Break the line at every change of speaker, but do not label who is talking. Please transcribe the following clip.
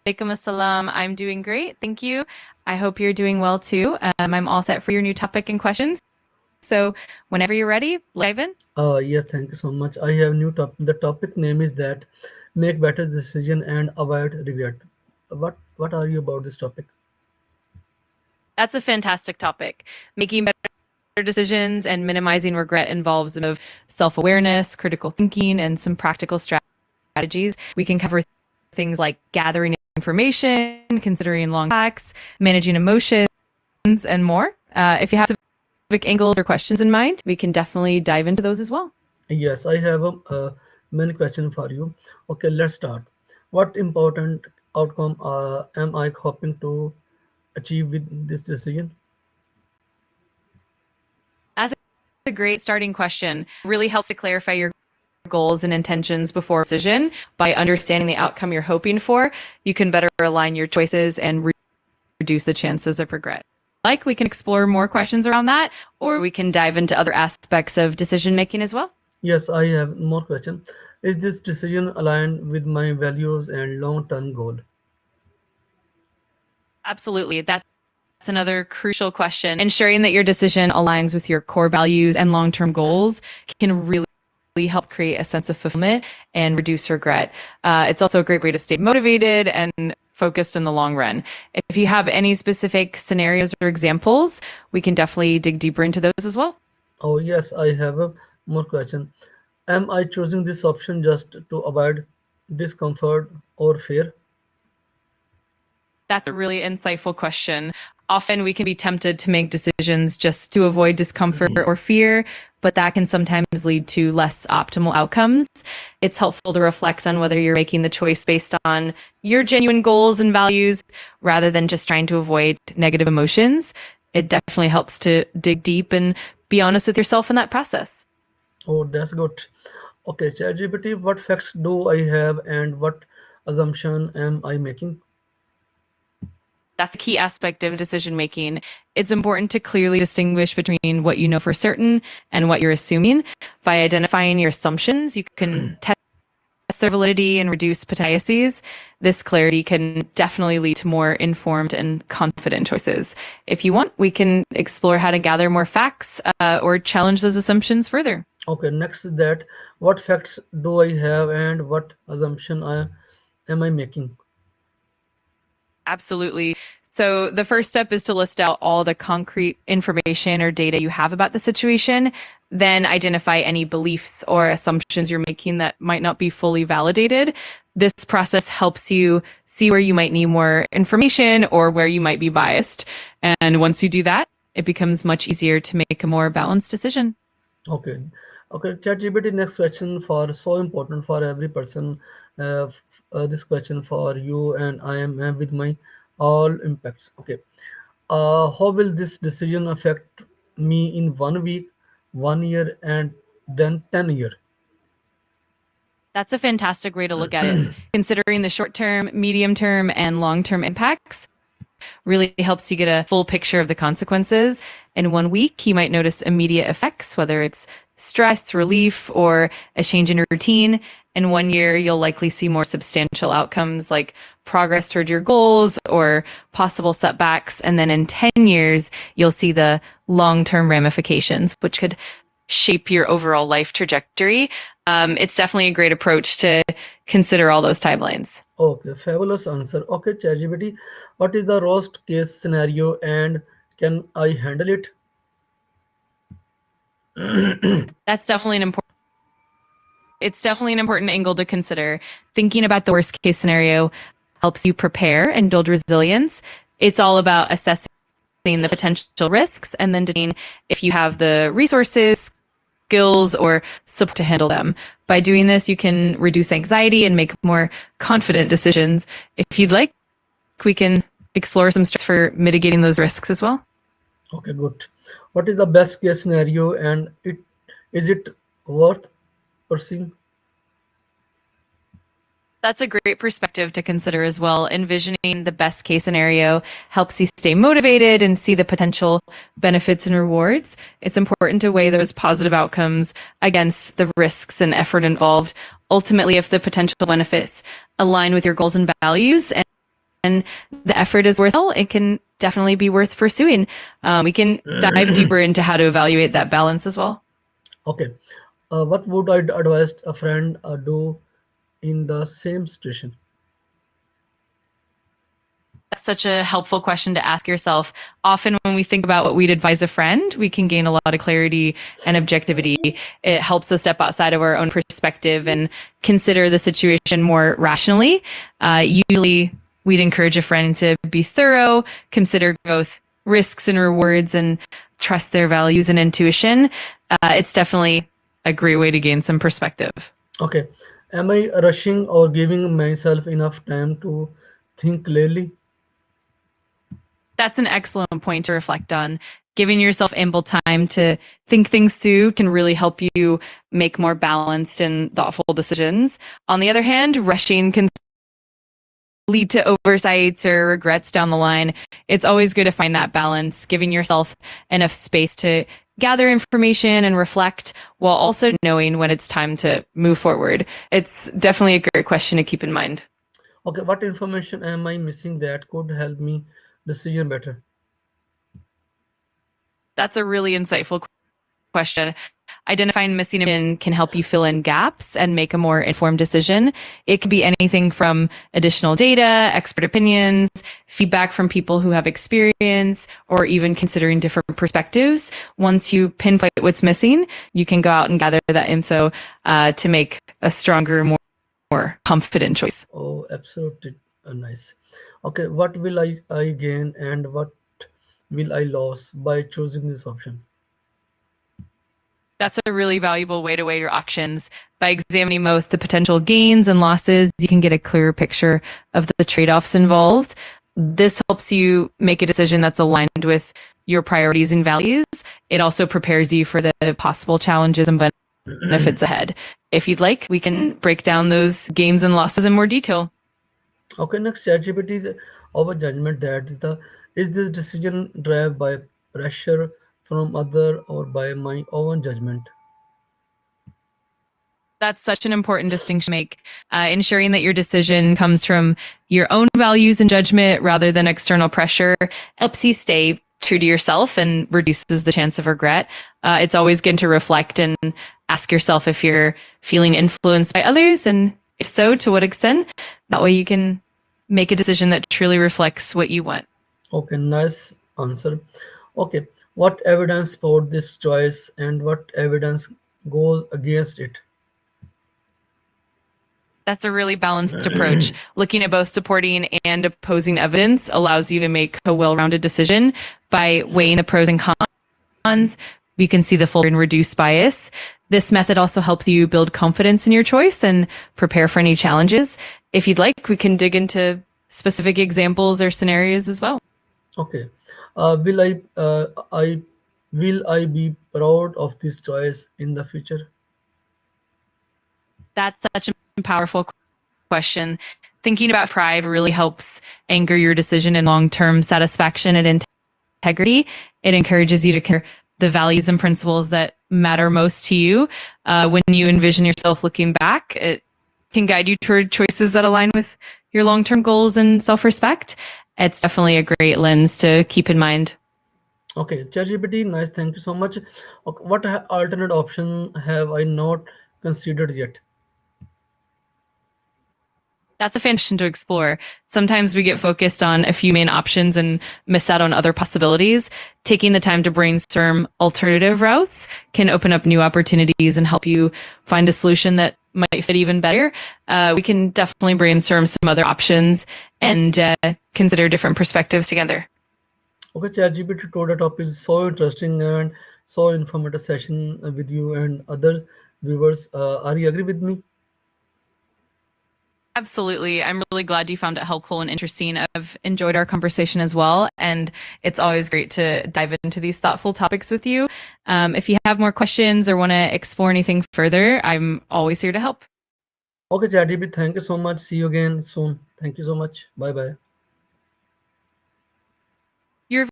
Alaikum assalam. I'm doing great. Thank you. I hope you're doing well too. I'm all set for your new topic and questions. So whenever you're ready, dive in.
Yes, thank you so much. I have new topic. The topic name is that make better decision and avoid regret. What are you about this topic?
That's a fantastic topic. Making better decisions and minimizing regret involves of self-awareness, critical thinking, and some practical strategies. We can cover things like gathering information, considering long facts, managing emotions, and more. If you have specific angles or questions in mind, we can definitely dive into those as well.
Yes, I have many question for you. Okay, let's start. What important outcome am I hoping to achieve with this decision?
That's a great starting question. Really helps to clarify your goals and intentions before a decision. By understanding the outcome you're hoping for, you can better align your choices and reduce the chances of regret. Like, we can explore more questions around that, or we can dive into other aspects of decision making as well.
Yes, I have more question. Is this decision aligned with my values and long-term goal?
Absolutely. That's another crucial question. Ensuring that your decision aligns with your core values and long-term goals can really help create a sense of fulfillment and reduce regret. It's also a great way to stay motivated and focused in the long run. If you have any specific scenarios or examples, we can definitely dig deeper into those as well.
Oh yes, I have a more question. Am I choosing this option just to avoid discomfort or fear?
That's a really insightful question. Often we can be tempted to make decisions just to avoid discomfort or fear, but that can sometimes lead to less optimal outcomes. It's helpful to reflect on whether you're making the choice based on your genuine goals and values rather than just trying to avoid negative emotions. It definitely helps to dig deep and be honest with yourself in that process.
Oh, that's good. Okay, ChatGPT, what facts do I have and what assumption am I making?
That's a key aspect of decision making. It's important to clearly distinguish between what you know for certain and what you're assuming. By identifying your assumptions, you can test their validity and reduce biases. This clarity can definitely lead to more informed and confident choices. If you want, we can explore how to gather more facts or challenge those assumptions further.
Okay, next is that what facts do I have and what am I making?
Absolutely. So the first step is to list out all the concrete information or data you have about the situation, then identify any beliefs or assumptions you're making that might not be fully validated. This process helps you see where you might need more information or where you might be biased. And once you do that, it becomes much easier to make a more balanced decision.
Okay, okay, ChatGPT, next question for so important for every person. This question for you and I am with my all impacts. Okay, how will this decision affect me in 1 week, 1 year, and then 10 year?
That's a fantastic way to look at it. Considering the short term, medium term, and long term impacts really helps you get a full picture of the consequences. In 1 week, you might notice immediate effects, whether it's stress, relief, or a change in routine. In 1 year, you'll likely see more substantial outcomes like progress toward your goals or possible setbacks. And then in 10 years, you'll see the long-term ramifications, which could shape your overall life trajectory. It's definitely a great approach to consider all those timelines.
Okay, fabulous answer. Okay, ChatGPT, what is the worst case scenario and can I handle it?
That's definitely an important It's definitely an important angle to consider. Thinking about the worst case scenario helps you prepare and build resilience. It's all about assessing the potential risks and then determining if you have the resources, skills, or support to handle them. By doing this, you can reduce anxiety and make more confident decisions. If you'd like, we can explore some steps for mitigating those risks as well.
Okay, good. What is the best case scenario and it is it worth pursuing?
That's a great perspective to consider as well. Envisioning the best case scenario helps you stay motivated and see the potential benefits and rewards. It's important to weigh those positive outcomes against the risks and effort involved. Ultimately, if the potential benefits align with your goals and values the effort is worth it, it can definitely be worth pursuing. We can dive deeper into how to evaluate that balance as well.
Okay. What would I advise a friend do in the same situation?
That's such a helpful question to ask yourself. Often, when we think about what we'd advise a friend, we can gain a lot of clarity and objectivity. It helps us step outside of our own perspective and consider the situation more rationally. Usually, we'd encourage a friend to be thorough, consider both risks and rewards, and trust their values and intuition. It's definitely a great way to gain some perspective.
Okay. Am I rushing or giving myself enough time to think clearly?
That's an excellent point to reflect on. Giving yourself ample time to think things through can really help you make more balanced and thoughtful decisions. On the other hand, rushing can lead to oversights or regrets down the line. It's always good to find that balance, giving yourself enough space to gather information and reflect while also knowing when it's time to move forward. It's definitely a great question to keep in mind.
Okay. What information am I missing that could help me decision better?
That's a really insightful question. Identifying missing information can help you fill in gaps and make a more informed decision. It could be anything from additional data, expert opinions, feedback from people who have experience, or even considering different perspectives. Once you pinpoint what's missing, you can go out and gather that info to make a stronger, more confident choice.
Oh, absolutely nice. Okay. What will I gain and what will I lose by choosing this option?
That's a really valuable way to weigh your options. By examining both the potential gains and losses, you can get a clearer picture of the trade-offs involved. This helps you make a decision that's aligned with your priorities and values. It also prepares you for the possible challenges and benefits ahead. If you'd like, we can break down those gains and losses in more detail.
Okay, next ChatGPT is our judgment that is this decision driven by pressure from other or by my own judgment?
That's such an important distinction to make. Ensuring that your decision comes from your own values and judgment rather than external pressure helps you stay true to yourself and reduces the chance of regret. It's always good to reflect and ask yourself if you're feeling influenced by others, and if so, to what extent. That way you can make a decision that truly reflects what you want.
Okay, nice answer. Okay, what evidence support this choice and what evidence goes against it?
That's a really balanced approach. Looking at both supporting and opposing evidence allows you to make a well-rounded decision. By weighing the pros and cons, you can see the full and reduce bias. This method also helps you build confidence in your choice and prepare for any challenges. If you'd like, we can dig into specific examples or scenarios as well.
Okay, will I be proud of this choice in the future?
That's such a powerful question. Thinking about pride really helps anchor your decision in long-term satisfaction and integrity. It encourages you to consider the values and principles that matter most to you. When you envision yourself looking back, it can guide you toward choices that align with your long-term goals and self-respect. It's definitely a great lens to keep in mind.
Okay, ChatGPT, nice, thank you so much. Okay, what alternate option have I not considered yet?
That's a fantastic to explore. Sometimes we get focused on a few main options and miss out on other possibilities. Taking the time to brainstorm alternative routes can open up new opportunities and help you find a solution that might fit even better. We can definitely brainstorm some other options and consider different perspectives together.
Okay, ChatGPT today topic is so interesting and so informative session with you and others viewers. Are you agree with me?
Absolutely. I'm really glad you found it helpful and interesting. I've enjoyed our conversation as well, and it's always great to dive into these thoughtful topics with you. If you have more questions or want to explore anything further, I'm always here to help.
Okay, ChatGPT, thank you so much. See you again soon. Thank you so much. Bye bye.